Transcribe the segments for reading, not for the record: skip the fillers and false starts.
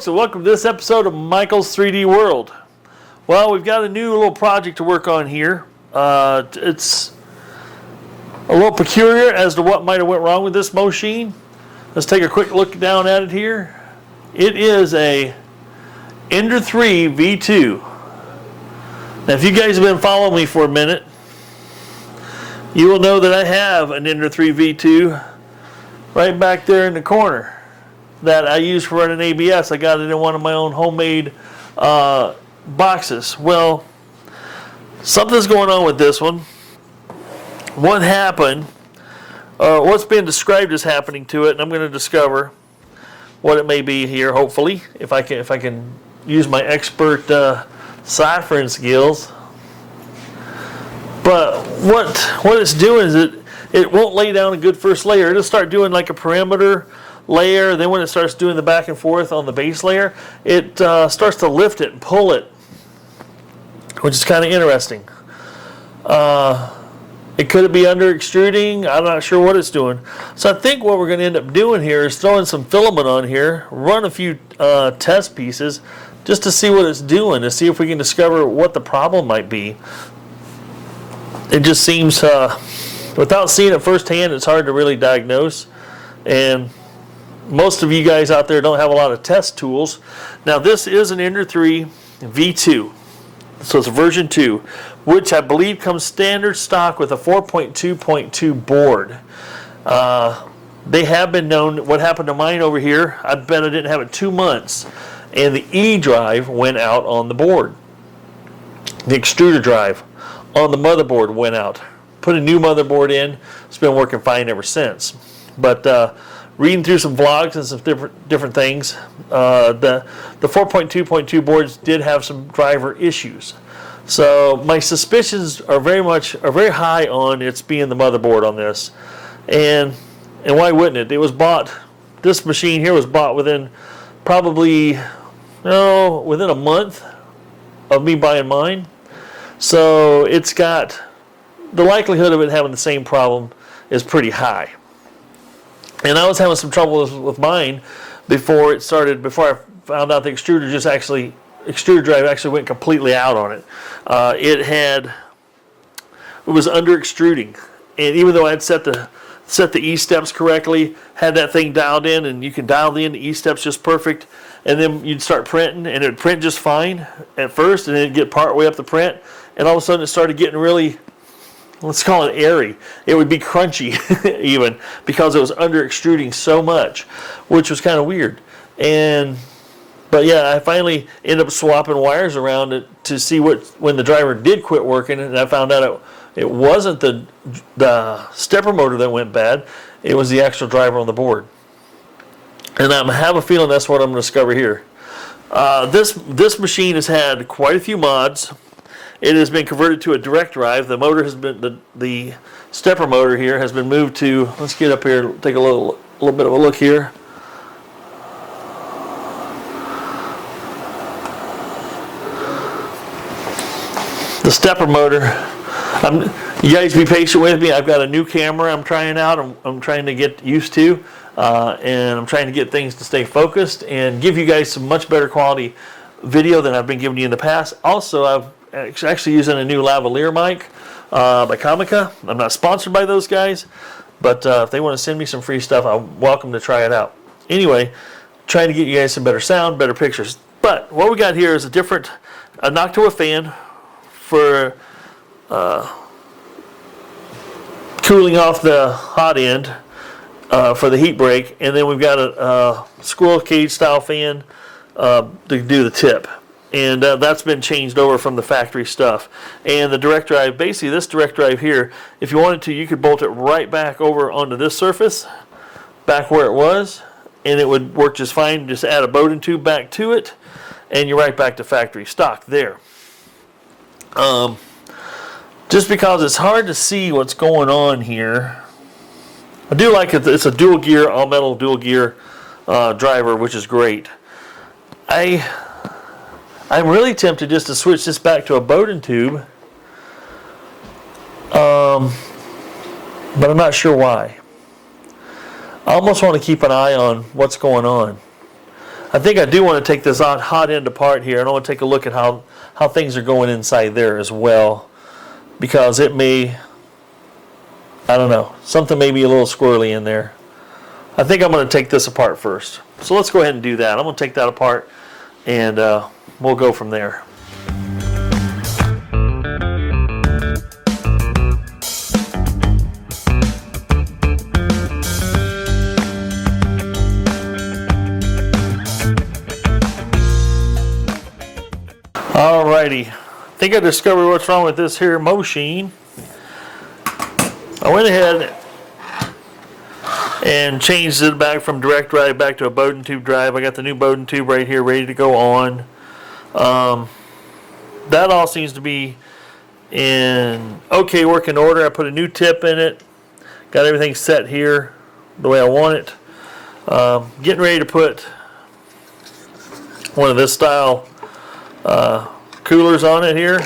folks, and welcome to this episode of Michael's 3D World. Well, we've got a new little project to work on here. It's a little peculiar as to what might have went wrong with this machine. Let's take a quick look down at it here. It is a Ender 3 V2. Now, if you guys have been following me for a minute, you will know that I have an Ender 3 V2 right back there in the corner that I use for running ABS. I got it in one of my own homemade boxes. Well, something's going on with this one. What happened, what's been described as happening to it, and I'm going to discover what it may be here, hopefully, if I can use my expert ciphering skills. But what it's doing is it won't lay down a good first layer. It'll start doing like a perimeter layer. Then when it starts doing the back and forth on the base layer, it starts to lift it and pull it, which is kind of interesting. It could be under extruding. I'm not sure what it's doing. So I think what we're going to end up doing here is throwing some filament on here, run a few test pieces just to see what it's doing, to see if we can discover what the problem might be. It just seems, without seeing it firsthand, it's hard to really diagnose. And most of you guys out there don't have a lot of test tools. Now, this is an Ender 3 V2. So it's version 2, which I believe comes standard stock with a 4.2.2 board. They have been known. What happened to mine over here, I bet I didn't have it 2 months, and the E drive went out on the board. The extruder drive on the motherboard went out. Put a new motherboard in. It's been working fine ever since. But reading through some vlogs and some different things, the 4.2.2 boards did have some driver issues. So my suspicions are very high on it's being the motherboard on this. And why wouldn't it? It was bought, this machine here was bought within probably, within a month of me buying mine. So it's got, the likelihood of it having the same problem is pretty high. And I was having some trouble with mine before I found out the extruder drive actually went completely out on it. It was under extruding, and even though I had set the E steps correctly, had that thing dialed in, and you can dial in the E steps just perfect, and then you'd start printing, and it'd print just fine at first, and then it'd get part way up the print, and all of a sudden it started getting really, let's call it airy. It would be crunchy even because it was under extruding so much, which was kind of weird. But yeah, I finally ended up swapping wires around it to see when the driver did quit working, and I found out it wasn't the stepper motor that went bad. It was the actual driver on the board. And I have a feeling that's what I'm going to discover here. This machine has had quite a few mods. It has been converted to a direct drive. The motor has been, the stepper motor here has been moved to, let's get up here, take a little bit of a look here. The stepper motor, you guys be patient with me. I've got a new camera I'm trying out, I'm trying to get used to, and I'm trying to get things to stay focused and give you guys some much better quality video than I've been giving you in the past. Also, I've actually using a new lavalier mic by Comica. I'm not sponsored by those guys, but if they want to send me some free stuff, I'm welcome to try it out. Anyway, trying to get you guys some better sound, better pictures. But what we got here is a Noctua fan for cooling off the hot end for the heat break, and then we've got a squirrel cage style fan to do the tip. And that's been changed over from the factory stuff. And the direct drive, basically this direct drive here, if you wanted to, you could bolt it right back over onto this surface, back where it was, and it would work just fine. Just add a Bowden tube back to it, and you're right back to factory stock there. Just because it's hard to see what's going on here, I do like it. It's a dual gear, all metal dual gear driver, which is great. I'm really tempted just to switch this back to a Bowden tube, but I'm not sure why. I almost want to keep an eye on what's going on. I think I do want to take this hot end apart here, and I want to take a look at how things are going inside there as well, because it may, I don't know, something may be a little squirrely in there. I think I'm going to take this apart first. So let's go ahead and do that. I'm going to take that apart, and we'll go from there. Alrighty, I think I discovered what's wrong with this here machine. I went ahead and changed it back from direct drive back to a Bowden tube drive. I got the new Bowden tube right here ready to go on. That all seems to be in okay working order. I put a new tip in it, got everything set here the way I want it. Getting ready to put one of this style coolers on it here.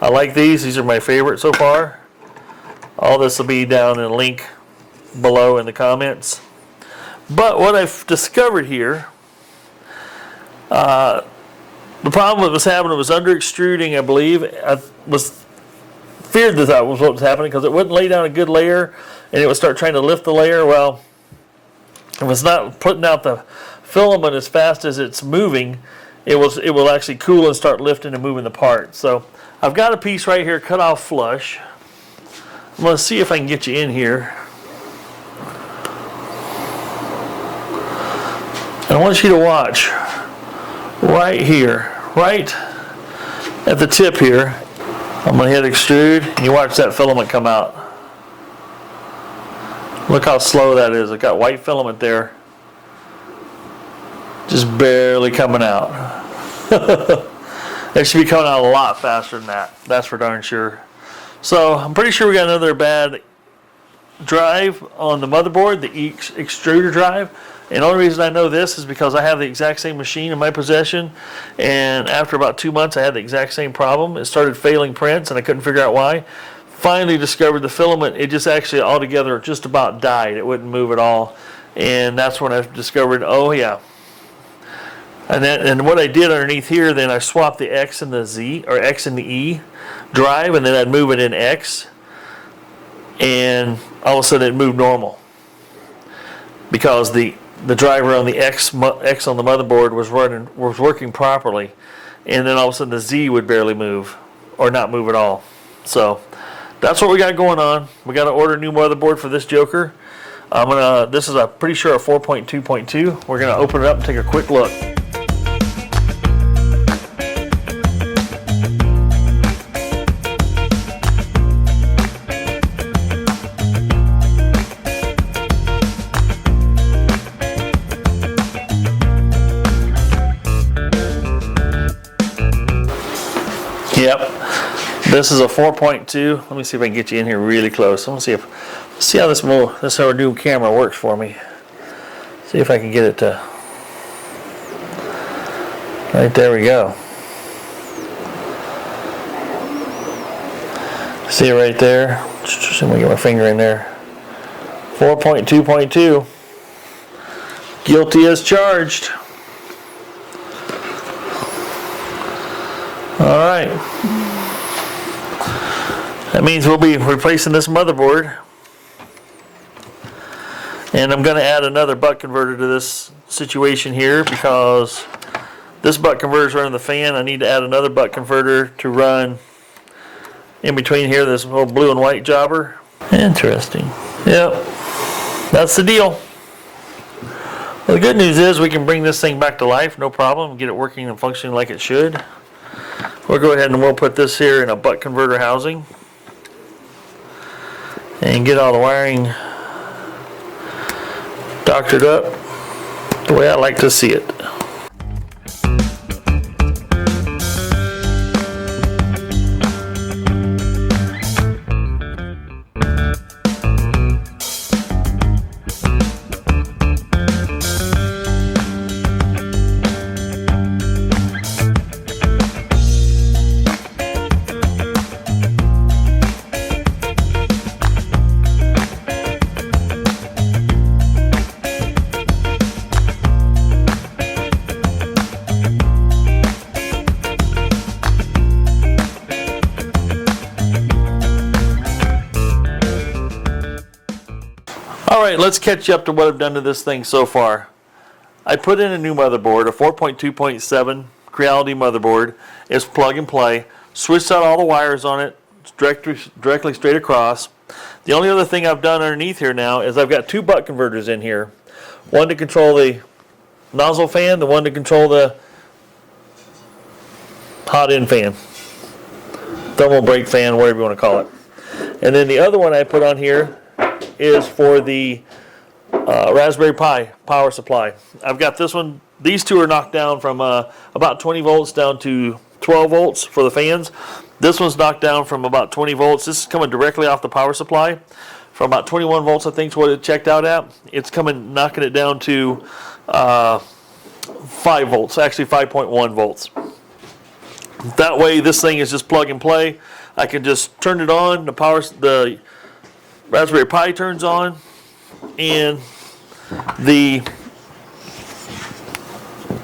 I like these are my favorite so far. All this will be down in a link below in the comments. But what I've discovered here, the problem that was happening was under extruding, I believe. I was feared that was what was happening because it wouldn't lay down a good layer and it would start trying to lift the layer. Well, it was not putting out the filament as fast as it's moving. It will actually cool and start lifting and moving the part. So I've got a piece right here cut off flush. I'm going to see if I can get you in here. And I want you to watch right here, right at the tip here. I'm going to hit extrude and you watch that filament come out. Look how slow that is. I've got white filament there. Just barely coming out. It should be coming out a lot faster than that. That's for darn sure. So I'm pretty sure we got another bad drive on the motherboard, the extruder drive. And the only reason I know this is because I have the exact same machine in my possession, and after about 2 months I had the exact same problem. It started failing prints and I couldn't figure out why. Finally discovered the filament, it just actually altogether just about died. It wouldn't move at all. And that's when I discovered, oh yeah. And what I did underneath here, then I swapped the X and the Z, or X and the E drive, and then I'd move it in X, and all of a sudden it moved normal. Because the driver on the X on the motherboard was working properly, and then all of a sudden the Z would barely move, or not move at all. So that's what we got going on. We got to order a new motherboard for this joker. This is pretty sure a 4.2.2. We're gonna open it up and take a quick look. Yep, this is a 4.2. Let me see if I can get you in here really close. I want to see how this our new camera works for me. See if I can get it to. Right there we go. See it right there? Let me get my finger in there. 4.2.2. Guilty as charged. Alright, that means we'll be replacing this motherboard, and I'm going to add another buck converter to this situation here because this buck converter is running the fan. I need to add another buck converter to run in between here, this little blue and white jobber. Interesting. Yep, that's the deal. Well, the good news is we can bring this thing back to life, no problem, get it working and functioning like it should. We'll go ahead and we'll put this here in a buck converter housing and get all the wiring doctored up the way I like to see it. Alright, let's catch you up to what I've done to this thing so far. I put in a new motherboard, a 4.2.7 Creality motherboard. It's plug and play. Switched out all the wires on it, directly straight across. The only other thing I've done underneath here now is I've got two buck converters in here. One to control the nozzle fan, the one to control the hot end fan. Thermal brake fan, whatever you want to call it. And then the other one I put on here is for the Raspberry Pi power supply. I've got this one, these two are knocked down from about 20 volts down to 12 volts for the fans. This one's knocked down from about 20 volts. This is coming directly off the power supply. From about 21 volts, I think is what it checked out at. It's knocking it down to 5 volts, actually 5.1 volts. That way this thing is just plug and play. I can just turn it on, the Raspberry Pi turns on, and the,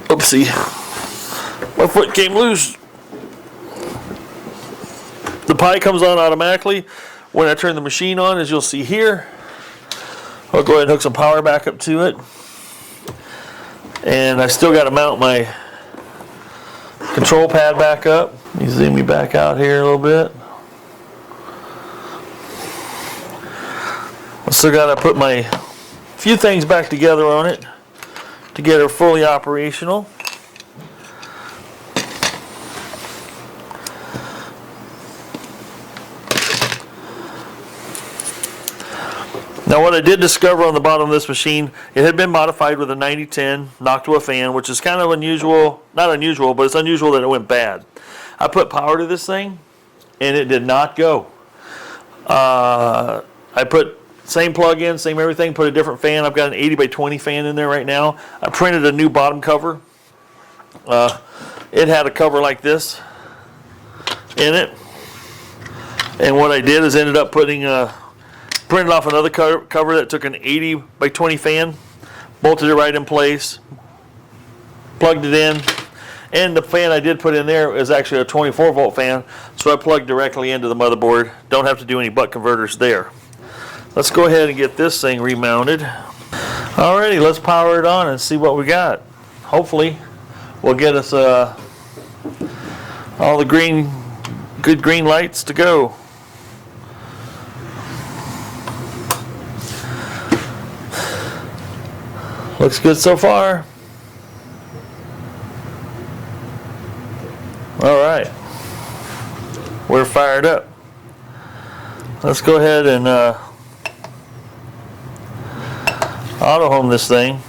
oopsie, my foot came loose. The Pi comes on automatically when I turn the machine on, as you'll see here. I'll go ahead and hook some power back up to it. And I still got to mount my control pad back up. You zoom me back out here a little bit. I still got to put my few things back together on it to get her fully operational. Now what I did discover on the bottom of this machine, it had been modified with a 9010 Noctua fan, which is kind of unusual, not unusual, but it's unusual that it went bad. I put power to this thing and it did not go. I put same plug-in, same everything, put a different fan. I've got an 80 by 20 fan in there right now. I printed a new bottom cover. It had a cover like this in it. And what I did is ended up putting printed off another cover that took an 80 by 20 fan, bolted it right in place, plugged it in, and the fan I did put in there is actually a 24 volt fan, so I plugged directly into the motherboard. Don't have to do any buck converters there. Let's go ahead and get this thing remounted. Alrighty, let's power it on and see what we got. Hopefully will get us all the good green lights to go. Looks good so far. All right, we're fired up. Let's go ahead and auto home this thing.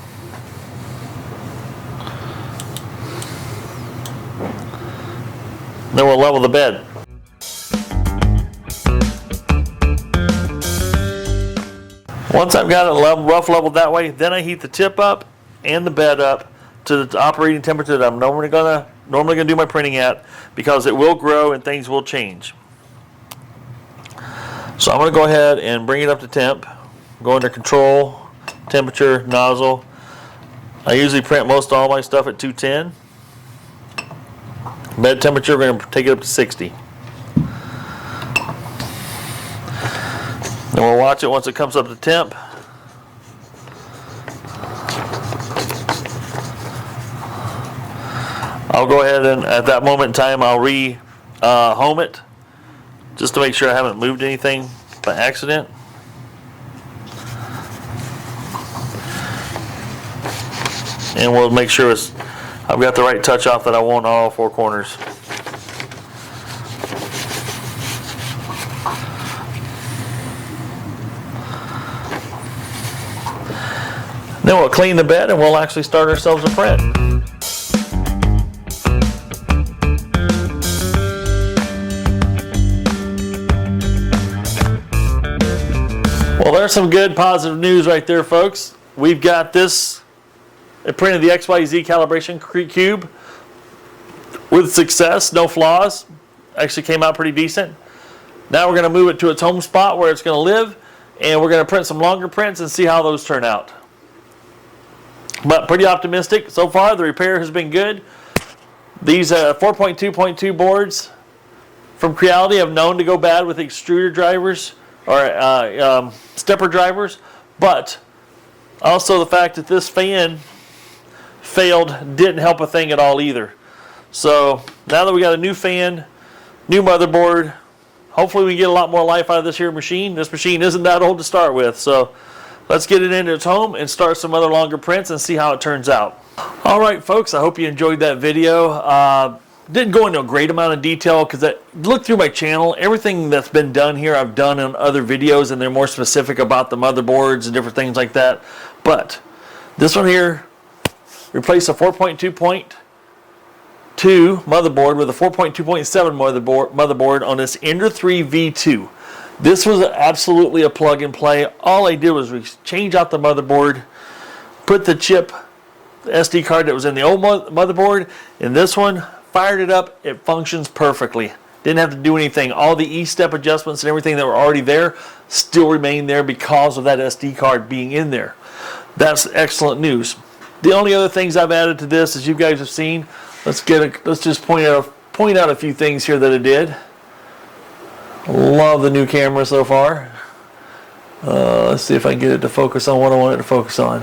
Then we'll level the bed. Once I've got it rough leveled that way, then I heat the tip up and the bed up to the operating temperature that I'm normally gonna do my printing at, because it will grow and things will change. So I'm gonna go ahead and bring it up to temp. Go under control, temperature, nozzle. I usually print most all my stuff at 210. Bed temperature, we're gonna take it up to 60. And we'll watch it once it comes up to temp. I'll go ahead and at that moment in time I'll home it just to make sure I haven't moved anything by accident. And we'll make sure I've got the right touch off that I want on all four corners. Then we'll clean the bed and we'll actually start ourselves a print. Well, there's some good positive news right there, folks. We've got this. I printed the XYZ calibration cube with success, no flaws. Actually came out pretty decent. Now we're going to move it to its home spot where it's going to live, and we're going to print some longer prints and see how those turn out. But pretty optimistic so far. The repair has been good. These 4.2.2 boards from Creality have known to go bad with extruder drivers or stepper drivers, But also the fact that this fan failed didn't help a thing at all either. So now that we got a new fan, new motherboard, hopefully we get a lot more life out of this here machine. This machine isn't that old to start with, so let's get it into its home and start some other longer prints and see how it turns out. All right, folks, I hope you enjoyed that video. Didn't go into a great amount of detail because I looked through my channel. Everything that's been done here I've done in other videos, and they're more specific about the motherboards and different things like that. But this one here replaced a 4.2.2 motherboard with a 4.2.7 motherboard on this Ender 3 V2. This was absolutely a plug and play. All I did was change out the motherboard, put the chip, the SD card that was in the old motherboard in this one, fired it up, it functions perfectly. Didn't have to do anything. All the E-step adjustments and everything that were already there still remain there because of that SD card being in there. That's excellent news. The only other things I've added to this, as you guys have seen, let's just point out a few things here that I did. Love the new camera so far. Let's see if I can get it to focus on what I want it to focus on.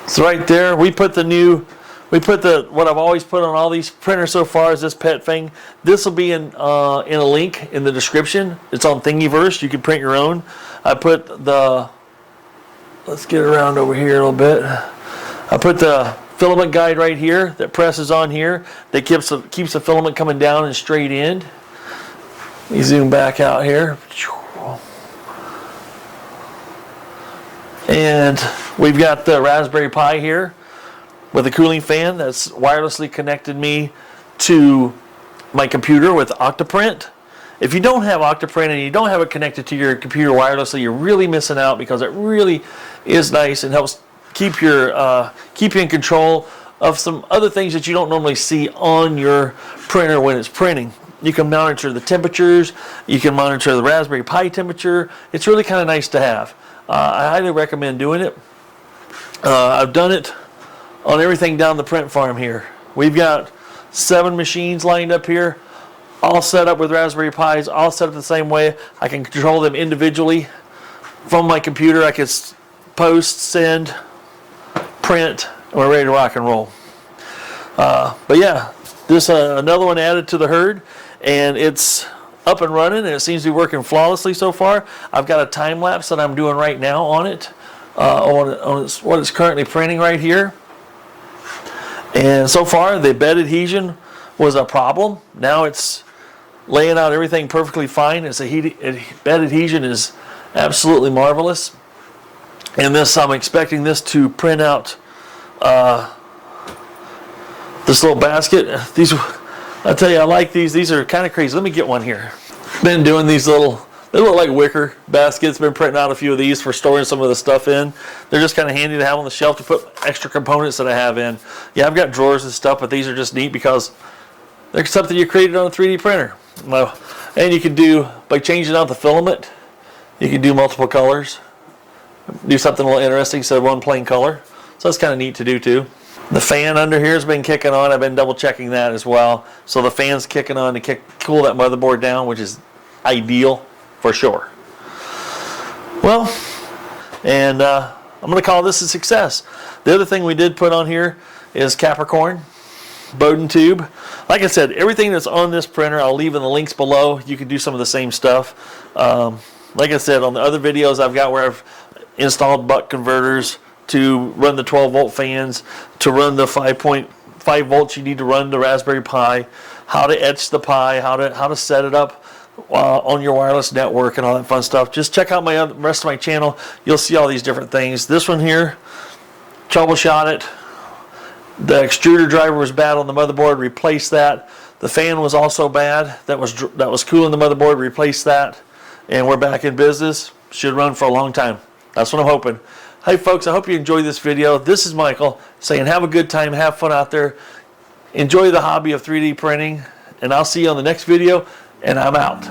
So right there, we put what I've always put on all these printers so far is this pet thing. This will be in a link in the description. It's on Thingiverse. You can print your own. I put the, let's get around over here a little bit. I put the filament guide right here that presses on here that keeps the filament coming down and straight in. Let me zoom back out here. And we've got the Raspberry Pi here with a cooling fan that's wirelessly connected me to my computer with Octoprint. If you don't have Octoprint and you don't have it connected to your computer wirelessly, you're really missing out, because it really is nice and helps keep you in control of some other things that you don't normally see on your printer when it's printing. You can monitor the temperatures, you can monitor the Raspberry Pi temperature. It's really kind of nice to have. I highly recommend doing it. I've done it on everything down the print farm here. We've got 7 machines lined up here, all set up with Raspberry Pis, all set up the same way. I can control them individually from my computer. I can post, send, print, and we're ready to rock and roll. But yeah, this another one added to the herd, and it's up and running, and it seems to be working flawlessly so far. I've got a time lapse that I'm doing right now on it, on what it's currently printing right here. And so far, the bed adhesion was a problem. Now it's laying out everything perfectly fine. Bed adhesion is absolutely marvelous. And this, I'm expecting this to print out this little basket. These, I tell you, I like these. These are kind of crazy. Let me get one here. Been doing these little, they look like wicker baskets. Been printing out a few of these for storing some of the stuff in. They're just kind of handy to have on the shelf to put extra components that I have in. Yeah, I've got drawers and stuff, but these are just neat because they're something you created on a 3D printer. Well, and you can do, by changing out the filament, you can do multiple colors. Do something a little interesting instead of one plain color. So that's kind of neat to do too. The fan under here has been kicking on. I've been double checking that as well. So the fan's kicking on to cool that motherboard down, which is ideal for sure. Well, and I'm going to call this a success. The other thing we did put on here is Capricorn Bowden tube. Like I said, everything that's on this printer, I'll leave in the links below. You can do some of the same stuff. Like I said, on the other videos I've got where I've installed buck converters to run the 12-volt fans, to run the 5.5 volts you need to run the Raspberry Pi, how to etch the Pi, how to set it up on your wireless network and all that fun stuff. Just check out my rest of my channel. You'll see all these different things. This one here, troubleshot it. The extruder driver was bad on the motherboard, replaced that. The fan was also bad. That was cooling the motherboard, replaced that. And we're back in business. Should run for a long time. That's what I'm hoping. Hey folks, I hope you enjoyed this video. This is Michael saying have a good time, have fun out there. Enjoy the hobby of 3D printing, and I'll see you on the next video, and I'm out.